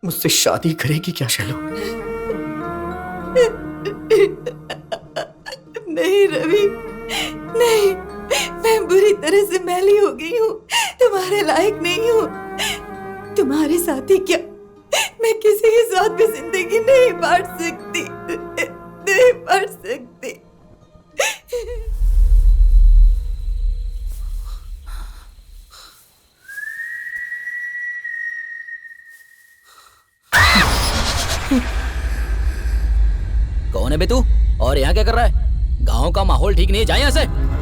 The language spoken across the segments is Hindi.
मुझसे शादी करेगी क्या शैलो? नहीं रवि, नहीं। मैं बुरी तरह से मैली हो गई हूँ, तुम्हारे लायक नहीं हूँ। तुम्हारे साथ ही क्या, मैं किसी के साथ भी जिंदगी नहीं बांट सकती, नहीं बांट सकती। कौन है बे तू? और यहाँ क्या कर रहा है? गांव का माहौल ठीक नहीं है, जा यहाँ से।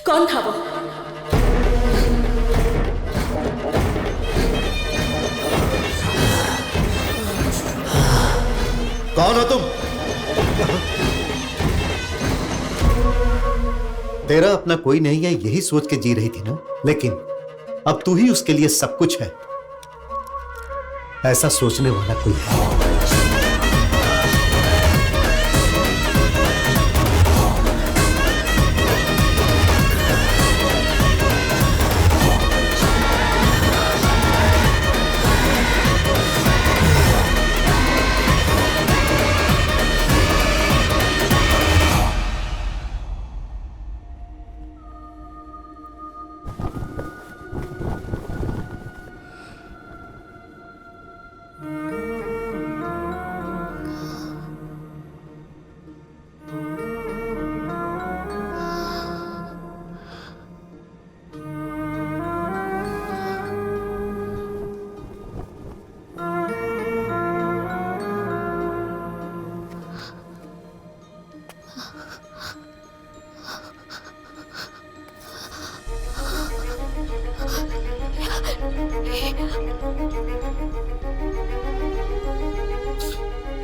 कौन था वो? कौन हो तुम? तेरा अपना कोई नहीं है यही सोच के जी रही थी ना, लेकिन अब तू ही उसके लिए सब कुछ है, ऐसा सोचने वाला कोई है?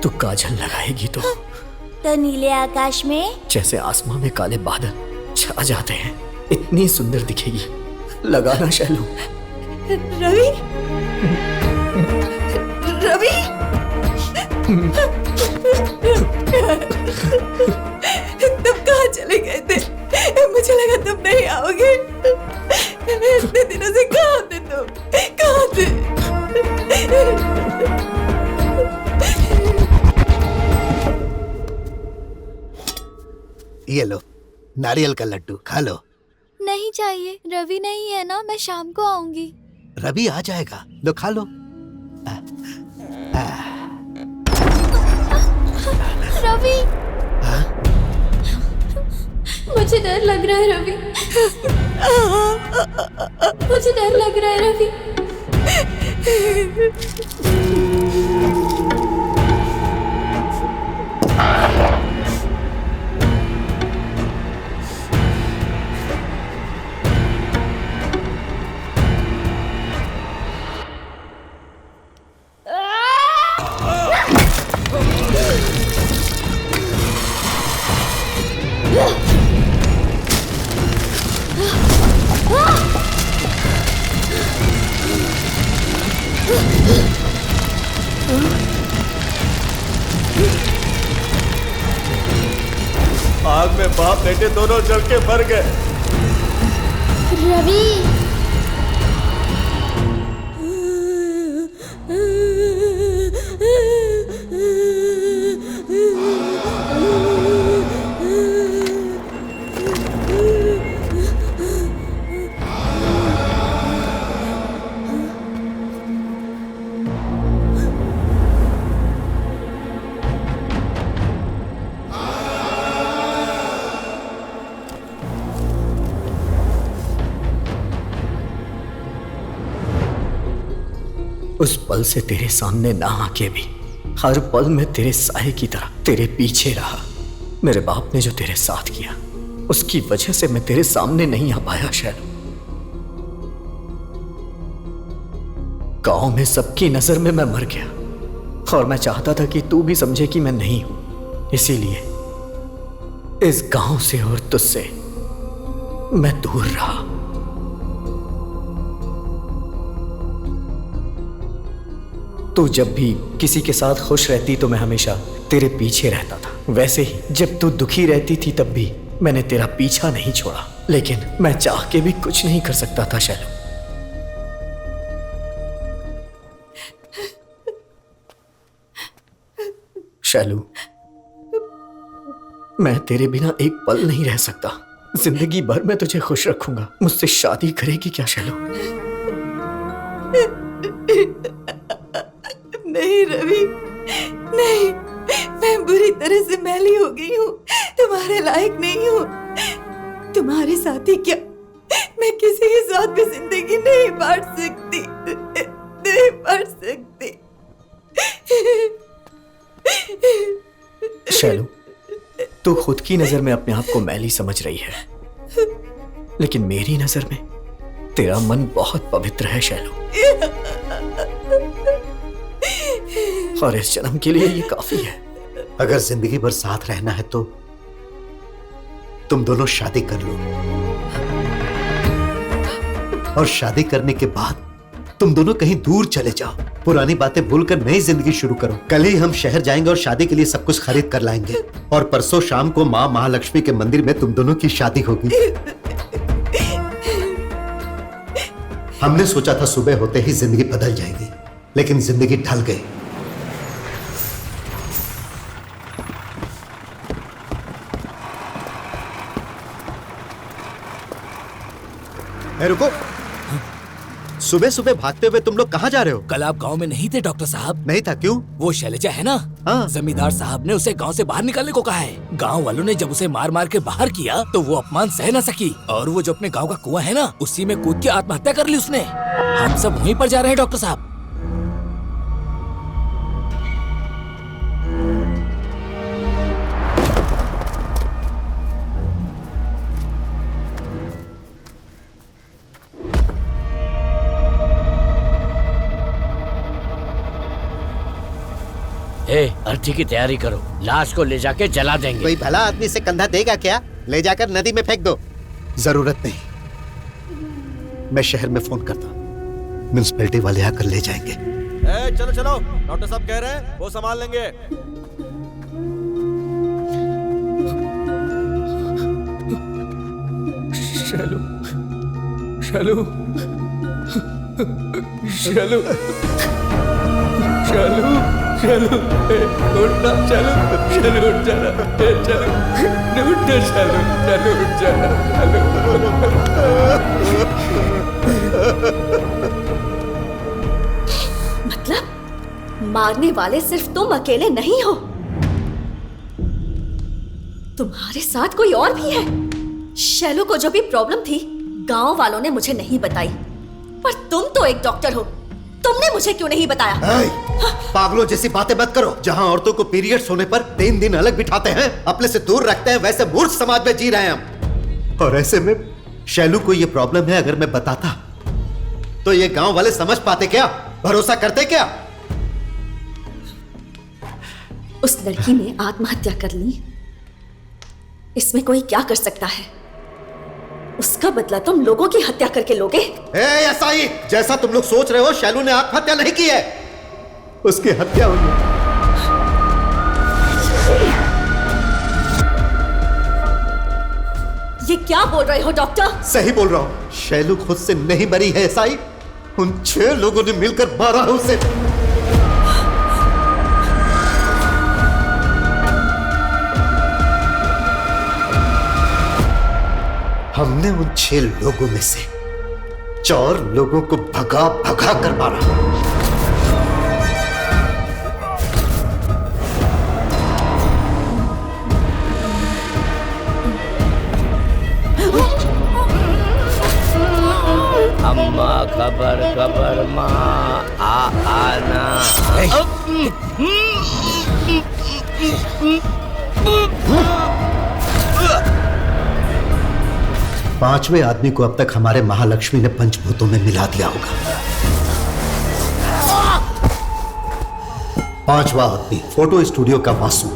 तू काजल लगाएगी तो नीले आकाश में जैसे आसमां में काले बादल छा जाते हैं, इतनी सुंदर दिखेगी। लगाना शैलू। रवि, रवि, तुम कहाँ चले गए थे? मुझे लगा तुम नहीं आओगे। इतने दिनों से कहाँ थे तुम? कहाँ थे? ये लो नारियल का लड्डू, खा लो। नहीं चाहिए, रवि नहीं है ना, मैं शाम को आऊंगी। रवि आ जाएगा, लो खा लो। रवि, मुझे डर लग रहा है रवि, मुझे डर लग रहा है रवि। आग में बाप बेटे दोनों जल के मर गए। रवि, उस पल से तेरे सामने ना आके भी हर पल में तेरे साए की तरह तेरे पीछे रहा। मेरे बाप ने जो तेरे साथ किया उसकी वजह से मैं तेरे सामने नहीं आ पाया शैलू। गांव में सबकी नजर में मैं मर गया और मैं चाहता था कि तू भी समझे कि मैं नहीं हूं। इसीलिए इस गांव से और तुझसे मैं दूर रहा। तू जब भी किसी के साथ खुश रहती तो मैं हमेशा तेरे पीछे रहता था। वैसे ही जब तू दुखी रहती थी तब भी मैंने तेरा पीछा नहीं छोड़ा। लेकिन मैं चाह के भी कुछ नहीं कर सकता था शैलू। शैलू, मैं तेरे बिना एक पल नहीं रह सकता। जिंदगी भर मैं तुझे खुश रखूंगा। मुझसे शादी करेगी क्या शैलू? नहीं रवि, नहीं, मैं बुरी तरह से मैली हो गई हूँ। तुम्हारे लायक नहीं हूँ। तुम्हारे साथ ही क्या मैं किसी के साथ भी जिंदगी नहीं बांट सकती, नहीं बांट सकती। शैलू, तू खुद की नजर में अपने आप को मैली समझ रही है, लेकिन मेरी नजर में तेरा मन बहुत पवित्र है शैलू। और इस जन्म के लिए ये काफी है। अगर जिंदगी भर साथ रहना है तो तुम दोनों शादी कर लो, और शादी करने के बाद तुम दोनों कहीं दूर चले जाओ। पुरानी बातें भूलकर नई जिंदगी शुरू करो। कल ही हम शहर जाएंगे और शादी के लिए सब कुछ खरीद कर लाएंगे, और परसों शाम को माँ महालक्ष्मी के मंदिर में तुम दोनों की शादी होगी। हमने सोचा था सुबह होते ही जिंदगी बदल जाएगी, लेकिन जिंदगी ढल गई। रुको, सुबह सुबह भागते हुए तुम लोग कहाँ जा रहे हो? कल आप गांव में नहीं थे डॉक्टर साहब? नहीं था, क्यों? वो शैलजा है ना, हाँ। जमींदार साहब ने उसे गांव से बाहर निकालने को कहा है। गांव वालों ने जब उसे मार मार के बाहर किया तो वो अपमान सह न सकी, और वो जो अपने गांव का कुआं है ना, उसी में कूद के आत्महत्या कर ली उसने। हम सब वहीं पर जा रहे हैं डॉक्टर साहब। अर्थी की तैयारी करो, लाश को ले जाके जला देंगे। कोई भला आदमी से कंधा देगा क्या? ले जाकर नदी में फेंक दो। जरूरत नहीं, मैं शहर में फोन करता हूं। म्युनिसिपैलिटी वाले आकर ले जाएंगे। ए, चलो चलो, डॉक्टर साहब कह रहे हैं वो संभाल लेंगे। शैलू, शैलू, शैलू, शैलू, शैलू, उठना, शैलू, शैलू उठ जाना, शैलू, उठ जा, शैलू, शैलू उठ जाना, मतलब मारने वाले सिर्फ तुम अकेले नहीं हो, तुम्हारे साथ कोई और भी है। शैलू को जो भी प्रॉब्लम थी गांव वालों ने मुझे नहीं बताई, पर तुम तो एक डॉक्टर हो, तुमने मुझे क्यों नहीं बताया? पागलों जैसी बातें मत करो। जहां औरतों को पीरियड्स होने पर 3 दिन अलग बिठाते हैं, अपने से दूर रखते हैं, वैसे मूर्ख समाज में जी रहे हैं हम। और ऐसे में शैलू को ये प्रॉब्लम है, अगर मैं बताता तो ये गांव वाले समझ पाते क्या, भरोसा करते क्या? उस लड़की ने आत्महत्या कर ली, इसमें कोई क्या कर सकता है? उसका बदला तुम लोगों की हत्या करके लोगे। ऐसा ही जैसा तुम लोग सोच रहे हो, शैलू ने आत्महत्या नहीं की है, उसकी हत्या हुई है। ये क्या बोल रहे हो डॉक्टर? सही बोल रहा हूं, शैलू खुद से नहीं मरी है ऐसा ही, उन 6 लोगों ने मिलकर मारा है उसे। हमने उन 6 लोगों में से 4 लोगों को भगा भगा कर मारा। अम्मा खबर खबर माँ आना। 5वें आदमी को अब तक हमारे महालक्ष्मी ने पंचभूतों में मिला दिया होगा। 5वां आदमी फोटो स्टूडियो का वासु।